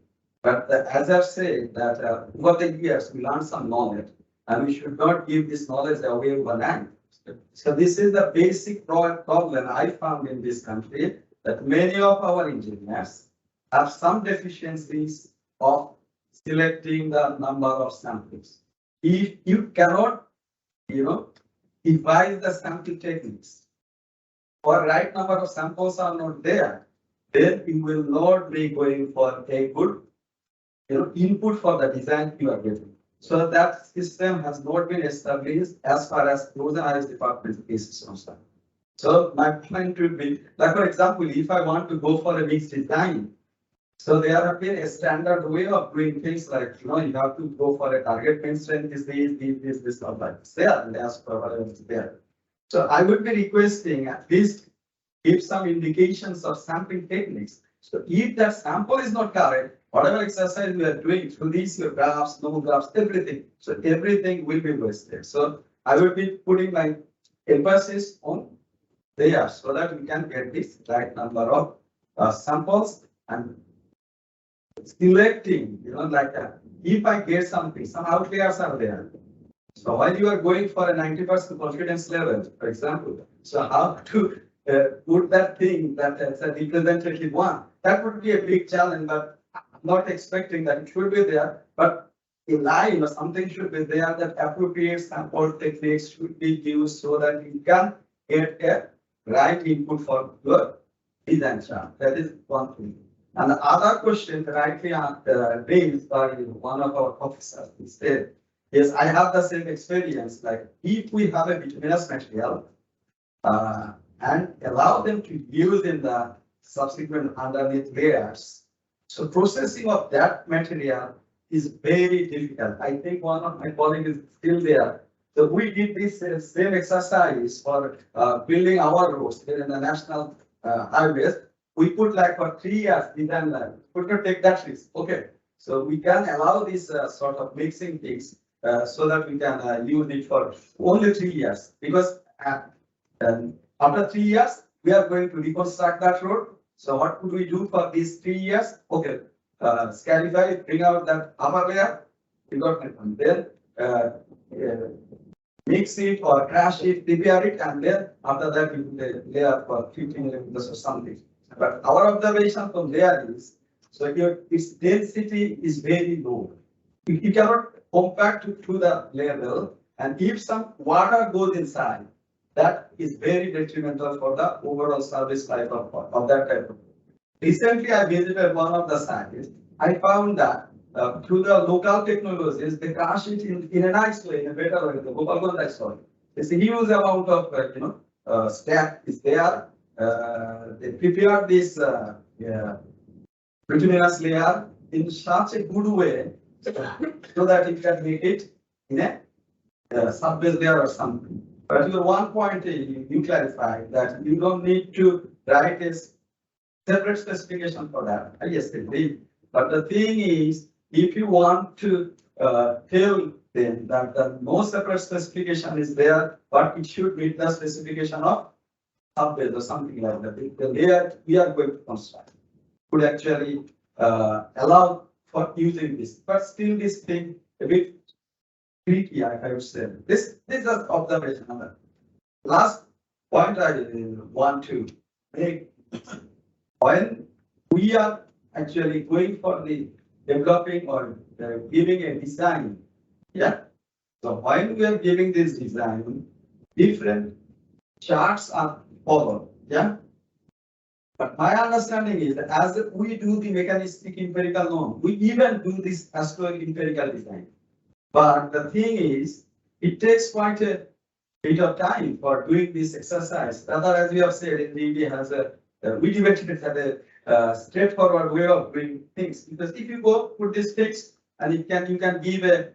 But as I've said, that over the years, we learn some knowledge, and we should not give this knowledge away overnight. So this is the basic problem I found in this country, that many of our engineers have some deficiencies of selecting the number of samples. If you cannot, devise the sample techniques, or right number of samples are not there, then you will not be going for a good, input for the design you are getting. So that system has not been established as far as frozen ice department is concerned. So my point would be, like for example, if I want to go for a mixed design, so there have been a standard way of doing things like, you have to go for a target main strength is this, or like there, and as per whatever is there. So I would be requesting at least give some indications of sampling techniques. So if that sample is not correct, whatever exercise we are doing through these your graphs, no graphs, everything. So everything will be wasted. So I will be putting my emphasis on there so that we can get this right number of samples and selecting, if I get something, some outliers are there. So while you are going for a 90% confidence level, for example, so how to put that thing that is a representative one, that would be a big challenge, but I'm not expecting that it should be there, but in line or something should be there that appropriate sample techniques should be used so that you can get a right input for your design chart. That is one thing. And the other question rightly raised by one of our officers said, yes, I have the same experience. Like if we have a bituminous material and allow them to use in the subsequent underneath layers, so processing of that material is very difficult. I think one of my colleagues is still there. So we did this same exercise for building our roads here in the national highways. We put like for 3 years, we can could not take that risk. Okay, so we can allow this sort of mixing things so that we can use it for only 3 years, because after 3 years we are going to reconstruct that road. So what could we do for these 3 years? Okay, scarify, bring out that upper layer, we got my point. Then mix it or crash it, prepare it, and then after that you put a layer for 15 millimeters or something. But our observation from there is, so its density is very low. You cannot compact to the level, and if some water goes inside, that is very detrimental for the overall service life of that type of. Recently, I visited one of the sites. I found that through the local technologies, they crash it in a nice way, in a better way. The Gopalganj I saw. It's a huge amount of stack is there. They prepared this bituminous layer in such a good way so that it can make it in a subbase layer or something. But your one point you clarified that you don't need to write a separate specification for that. Yes, indeed. But the thing is, if you want to tell them that no separate specification is there, but it should meet the specification of subbase or something like that. The layer we are going to construct could actually allow for using this, but still this thing a bit tricky, I would say. This is observation. Last point I want to make, when we are actually going for the developing or giving a design. Yeah. So while we are giving this design, different charts are followed. Yeah. But my understanding is that as we do the mechanistic empirical norm, we even do this historic empirical design. But the thing is, it takes quite a bit of time for doing this exercise. Rather, as we have said, NDB has we debated it as a straightforward way of doing things. Because if you go put this fix and you can give a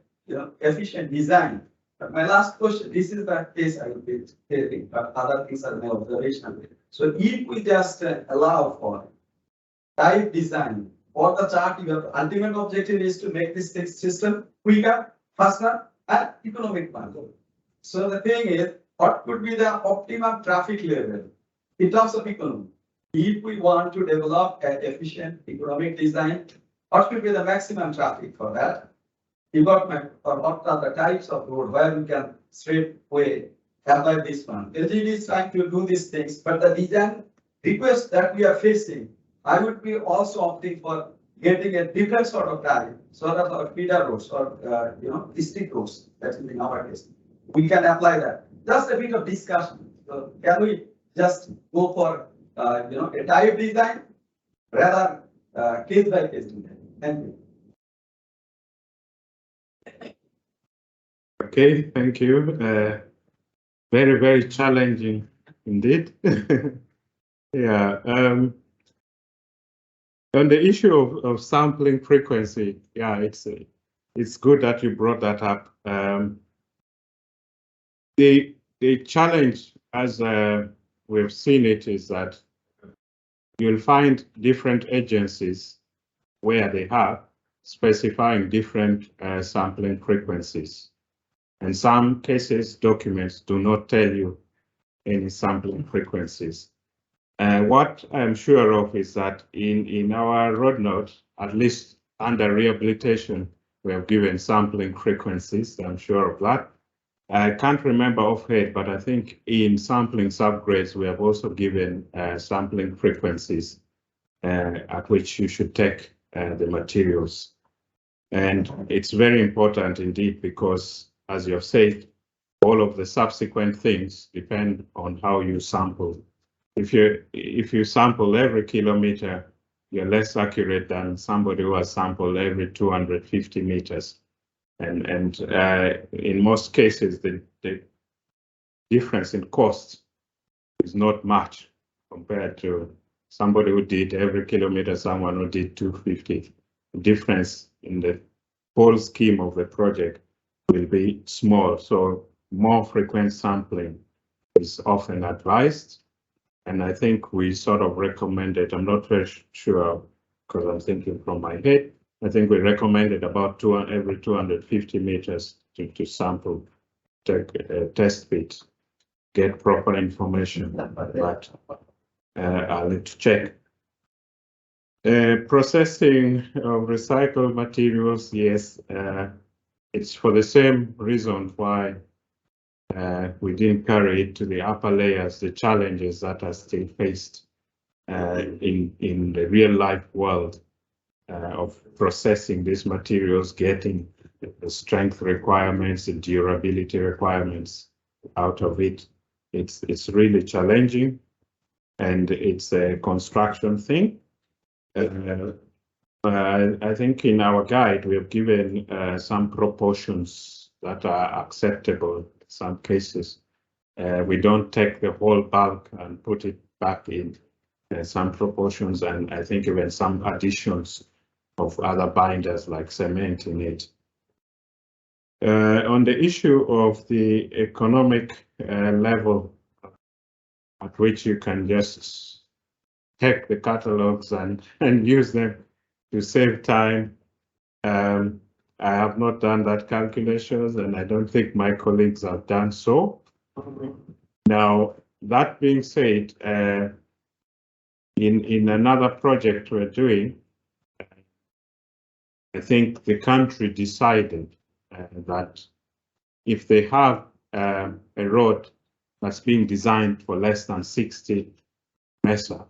efficient design. But my last question, this is the case I will be taking, but other things are more observational. So if we just allow for type design for the chart, your ultimate objective is to make this system quicker, faster, and economic one. So the thing is, what could be the optimum traffic level in terms of economy? If we want to develop an efficient economic design, what should be the maximum traffic for that? Development, or what are the types of road where we can straight way apply this one? LGD is trying to do these things, but the design request that we are facing, I would be also opting for getting a different sort of tariff, sort of feeder roads or district roads. That's in our case. We can apply that. Just a bit of discussion. So can we just go for a type design rather case by case design? Thank you. Okay, thank you. Very, very challenging indeed. Yeah. On the issue of sampling frequency, yeah, it's good that you brought that up. The challenge, as we've seen it, is that you'll find different agencies where they have specifying different sampling frequencies. In some cases, documents do not tell you any sampling frequencies. What I'm sure of is that in our road note, at least under rehabilitation, we have given sampling frequencies. I'm sure of that. I can't remember offhand, but I think in sampling subgrades, we have also given sampling frequencies at which you should take the materials. And it's very important indeed, because as you have said, all of the subsequent things depend on how you sample. If you sample every kilometer, you're less accurate than somebody who has sampled every 250 meters. And in most cases, the difference in cost is not much compared to somebody who did every kilometer, someone who did 250. The difference in the whole scheme of the project will be small. So more frequent sampling is often advised. And I think we sort of recommended, I'm not very sure because I'm thinking from my head, I think we recommended about every 250 meters to sample, take a test bit, get proper information, but I'll need to check. Processing of recycled materials, yes, it's for the same reason why we didn't carry it to the upper layers, the challenges that are still faced in the real life world of processing these materials, getting the strength requirements, the durability requirements out of it. It's really challenging, and it's a construction thing. I think in our guide, we have given some proportions that are acceptable in some cases. We don't take the whole bulk and put it back in some proportions, and I think even some additions of other binders like cement in it. On the issue of the economic level at which you can just take the catalogs and use them to save time, I have not done that calculations, and I don't think my colleagues have done so. Now, that being said, in another project we're doing, I think the country decided that if they have a road that's being designed for less than 60 MESA,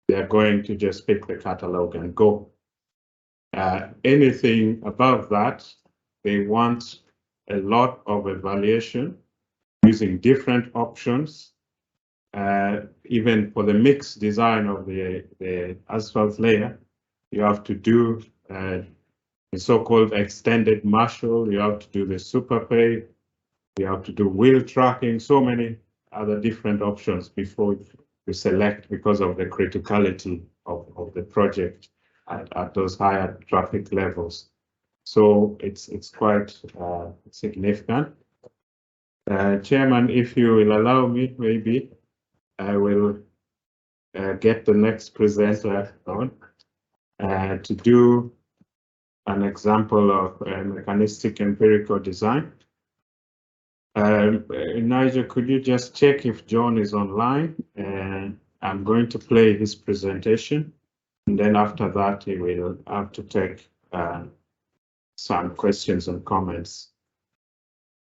they're going to just pick the catalog and go. Anything above that, they want a lot of evaluation using different options. Even for the mixed design of the asphalt layer, you have to do the so-called extended Marshall, you have to do the super pave, you have to do wheel tracking, so many other different options before you select because of the criticality of the project at those higher traffic levels. So it's quite significant. Chairman, if you will allow me, maybe I will get the next presenter on to do an example of mechanistic empirical design. Nigel, could you just check if John is online? I'm going to play his presentation, and then after that, he will have to take some questions and comments.